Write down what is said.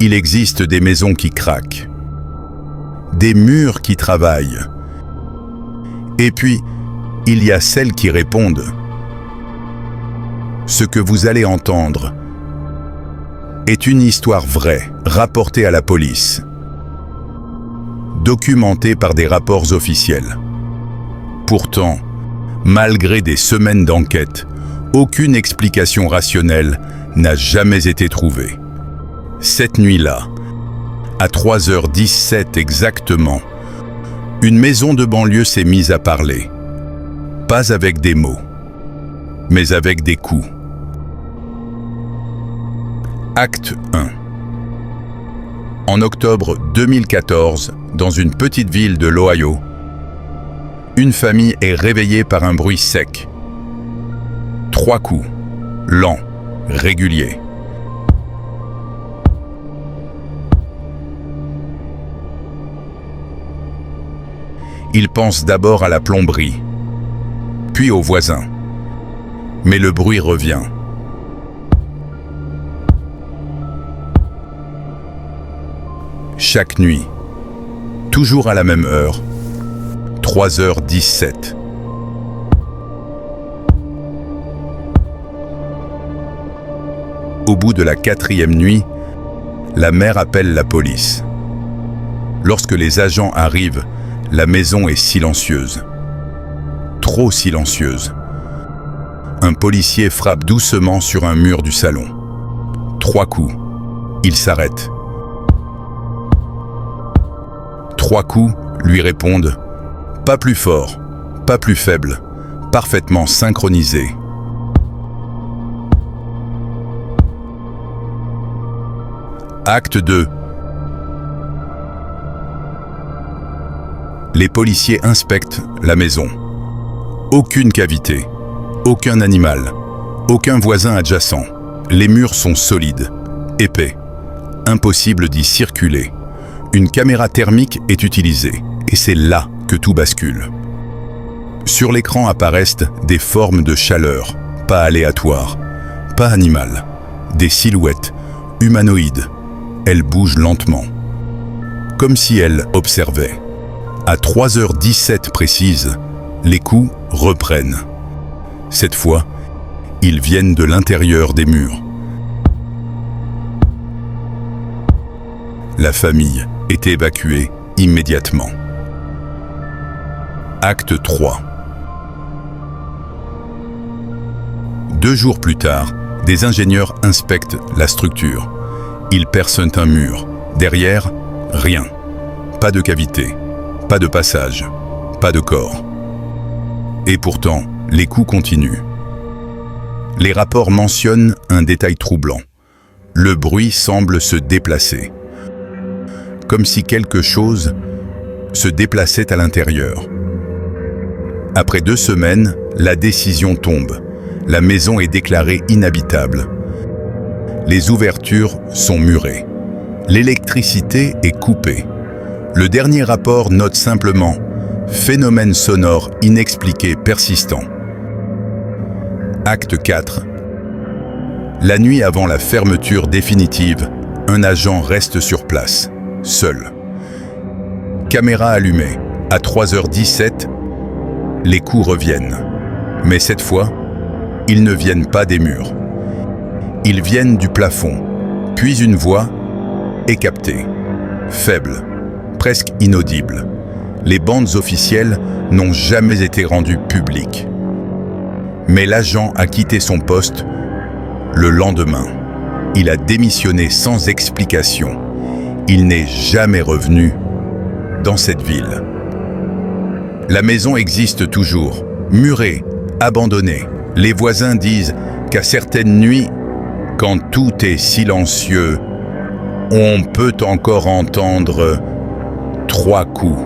Il existe des maisons qui craquent, des murs qui travaillent, et puis il y a celles qui répondent. Ce que vous allez entendre est une histoire vraie, rapportée à la police, documentée par des rapports officiels. Pourtant, malgré des semaines d'enquête, aucune explication rationnelle n'a jamais été trouvée. Cette nuit-là, à 3h17 exactement, une maison de banlieue s'est mise à parler. Pas avec des mots, mais avec des coups. Acte 1. En octobre 2014, dans une petite ville de l'Ohio, une famille est réveillée par un bruit sec. 3 coups, lents, réguliers. Ils pensent d'abord à la plomberie, puis aux voisins. Mais le bruit revient. Chaque nuit, toujours à la même heure, 3h17. Au bout de la 4e nuit, la mère appelle la police. Lorsque les agents arrivent, la maison est silencieuse. Trop silencieuse. Un policier frappe doucement sur un mur du salon. 3 coups. Il s'arrête. 3 coups lui répondent. Pas plus fort, pas plus faible, parfaitement synchronisé. Acte 2. Les policiers inspectent la maison. Aucune cavité, aucun animal, aucun voisin adjacent. Les murs sont solides, épais. Impossible d'y circuler. Une caméra thermique est utilisée, et c'est là que tout bascule. Sur l'écran apparaissent des formes de chaleur, pas aléatoires, pas animales, des silhouettes humanoïdes. Elles bougent lentement, comme si elles observaient. À 3h17 précise, les coups reprennent. Cette fois, ils viennent de l'intérieur des murs. La famille est évacuée immédiatement. Acte 3. 2 jours plus tard, des ingénieurs inspectent la structure. Ils percent un mur. Derrière, rien. Pas de cavité, pas de passage, pas de corps. Et pourtant, les coups continuent. Les rapports mentionnent un détail troublant. Le bruit semble se déplacer. Comme si quelque chose se déplaçait à l'intérieur. Après 2 semaines, la décision tombe. La maison est déclarée inhabitable. Les ouvertures sont murées. L'électricité est coupée. Le dernier rapport note simplement « Phénomène sonore inexpliqué persistant ». Acte 4. La nuit avant la fermeture définitive, un agent reste sur place, seul. Caméra allumée. À 3h17, les coups reviennent. Mais cette fois, ils ne viennent pas des murs. Ils viennent du plafond, puis une voix est captée, faible, presque inaudible. Les bandes officielles n'ont jamais été rendues publiques. Mais l'agent a quitté son poste le lendemain. Il a démissionné sans explication. Il n'est jamais revenu dans cette ville. La maison existe toujours, murée, abandonnée. Les voisins disent qu'à certaines nuits, quand tout est silencieux, on peut encore entendre 3 coups.